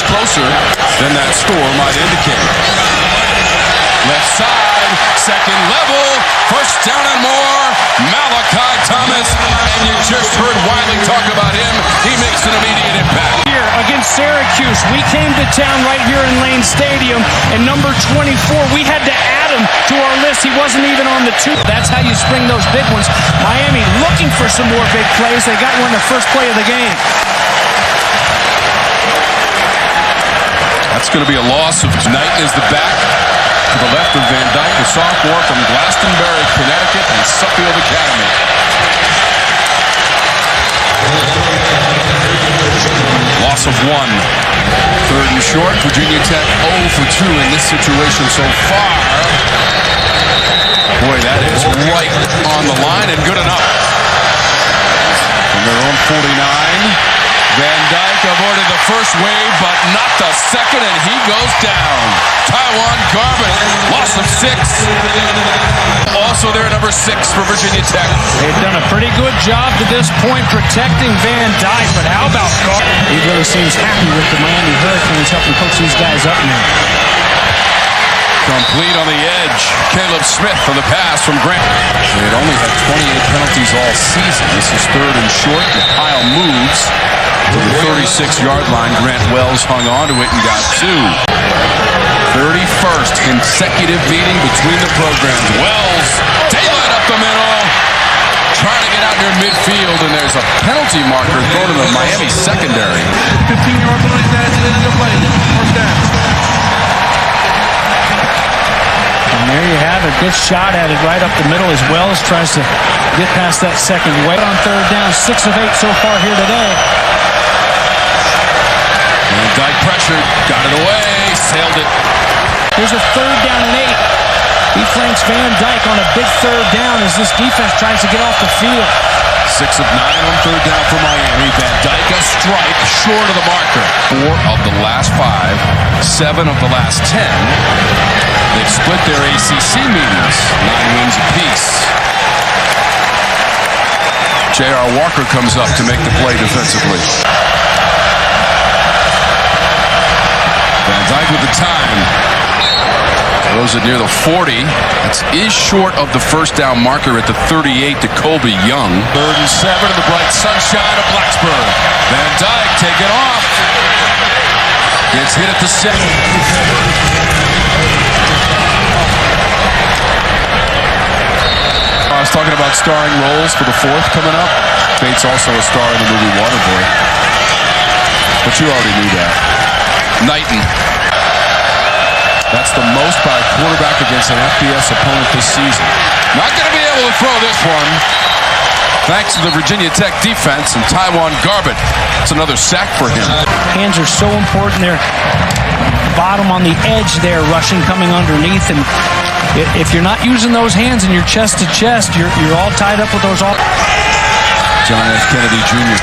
much closer than that score might indicate. Left side, second level, first down and more. Malachi Thomas, and you just heard Wiley talk about him. He makes an immediate impact. Here against Syracuse, we came to town right here in Lane Stadium, and number 24, we had to add him to our list. He wasn't even on the 2. That's how you spring those big ones. Miami looking for some more big plays. They got one the first play of the game. That's going to be a loss of Knight is the back. To the left of Van Dyke, a sophomore from Glastonbury, Connecticut, and Suffield Academy. Loss of 1. Third and short. Virginia Tech 0 for 2 in this situation so far. Boy, that is right on the line and good enough. From their own 49. Van Dyke avoided the first wave, but not the second, and he goes down. Taiwan Garbett, loss of 6. Also there, number 6 for Virginia Tech. They've done a pretty good job to this point protecting Van Dyke, but how about Garbett? He really seems happy with the Miami Hurricanes helping coach these guys up now. Complete on the edge. Caleb Smith for the pass from Grant. They had only had 28 penalties all season. This is third and short. The pile moves to the 36-yard line. Grant Wells hung on to it and got 2. 31st consecutive meeting between the programs. Wells, daylight up the middle. Trying to get out near midfield, and there's a penalty marker thrown to the Miami secondary. 15-yard line, that's it in the play. First down. And there you have it. Good shot at it right up the middle as Wells tries to get past that second wave. On third down, 6 of 8 so far here today. And Dyke pressured, got it away, sailed it. Here's a third down and 8. He flanks Van Dyke on a big third down as this defense tries to get off the field. 6 of 9 on third down for Miami. Van Dyke a strike short of the marker. 4 of the last 5, 7 of the last 10. They've split their ACC meetings, 9 wins apiece. J.R. Walker comes up to make the play defensively. Van Dyke with the time. Throws it near the 40. That is short of the first down marker at the 38 to Colby Young. 3rd and 7 in the bright sunshine of Blacksburg. Van Dyke taken off. Gets hit at the 7. I was talking about starring roles for the 4th coming up. Bates also a star in the movie Waterboy. But you already knew that. Knighton. That's the most by a quarterback against an FBS opponent this season. Not going to be able to throw this one. Thanks to the Virginia Tech defense and Taiwan Garbett. It's another sack for him. Hands are so important. They're bottom on the edge there, rushing, coming underneath. And if you're not using those hands and you're chest to chest, you're all tied up with those all. John F. Kennedy Jr.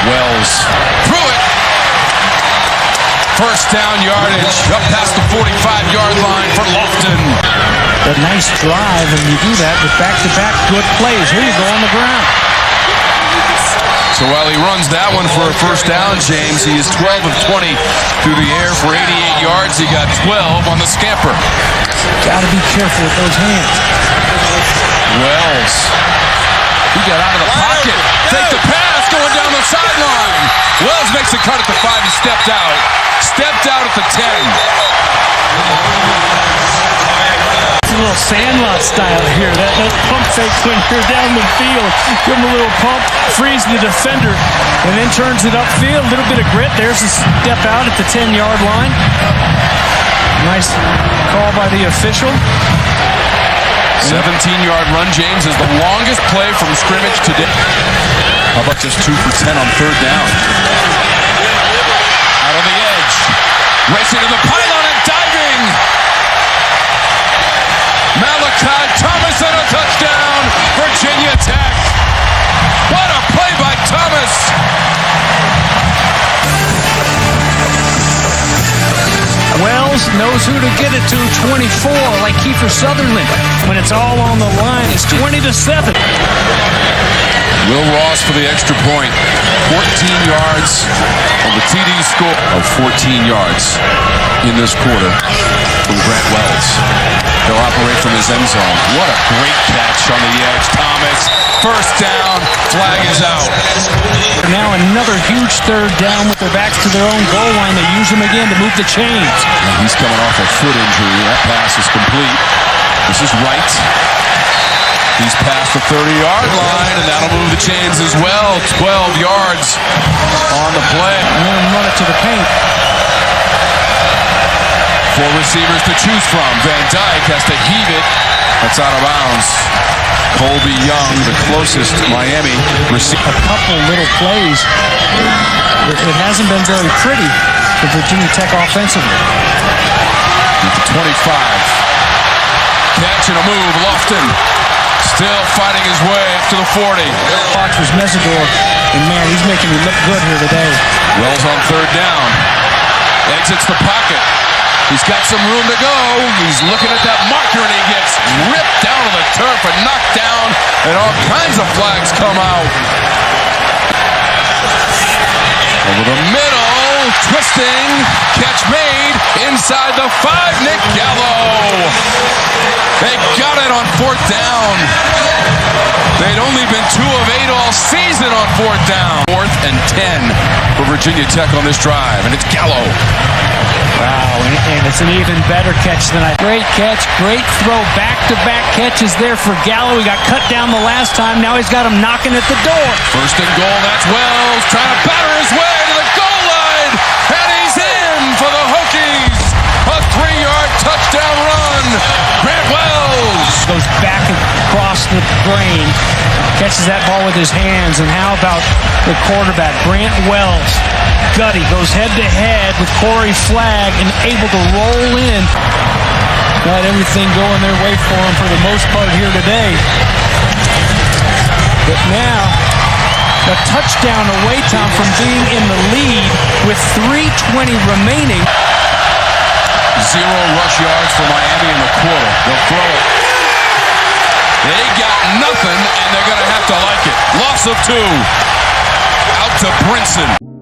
Wells threw it. First down yardage up past the 45-yard line for Lofton. A nice drive, and you do that with back-to-back good plays. Here you go on the ground. So while he runs that one for a first down, James, he is 12 of 20 through the air for 88 yards. He got 12 on the scamper. Got to be careful with those hands. Wells. He got out of the pocket. Take the pass going down the sideline. Wells makes a cut at the 5. He stepped out. Stepped out at the 10. It's a little Sandlot style here. That pump fake when you're down the field. Give him a little pump, frees the defender, and then turns it upfield. A little bit of grit. There's a step out at the 10-yard line. Nice call by the official. 17-yard run, James, is the longest play from scrimmage today. How about just 2 for 10 on third down? Out on the edge. Racing to the pylon and diving. Malachi Thomas and a touchdown. Virginia Tech. What a play by Thomas. Wells knows who to get it to. 24, like Kiefer Sutherland. When it's all on the line, it's 20-7. Will Ross for the extra point. 14 yards on the TD score of 14 yards in this quarter from Grant Wells. He'll operate from his end zone. What a great catch on the edge. Thomas, first down, flag is out. Now another huge third down with their backs to their own goal line. They use him again to move the chains. And he's coming off a foot injury. That pass is complete. This is Wright. He's past the 30-yard line, and that'll move the chains as well. 12 yards on the play. And then run it to the paint. 4 receivers to choose from. Van Dyke has to heave it. That's out of bounds. Colby Young, the closest Miami receiver. A couple little plays. It hasn't been very pretty for Virginia Tech offensively. At the 25. Catch and a move. Lofton still fighting his way up to the 40. Watch was Mesidor, and man, he's making me look good here today. Wells on third down. Exits the pocket. He's got some room to go. He's looking at that marker, and he gets ripped down to the turf and knocked down, and all kinds of flags come out. Over the middle, twisting, catch made, inside the 5, Nick Gallo. They got it on 4th down. They'd only been 2 of 8 all season on 4th down. 4th and 10 for Virginia Tech on this drive, and it's Gallo. Wow, and it's an even better catch than I. Great catch, great throw, back-to-back catches there for Gallo. He got cut down the last time. Now he's got him knocking at the door. First and goal, that's Wells trying to batter his way to the goal line, and he's in for the Hokies. A 3-yard touchdown run. Grant Wells goes back across the grain, catches that ball with his hands, and how about the quarterback, Grant Wells? Gutty goes head-to-head with Corey Flagg and able to roll in. Got everything going their way for him for the most part here today. But now, a touchdown away, Tom, from being in the lead with 3:20 remaining. 0 rush yards for Miami in the quarter. They'll throw it. They got nothing, and they're going to have to like it. Loss of 2. Out to Brinson.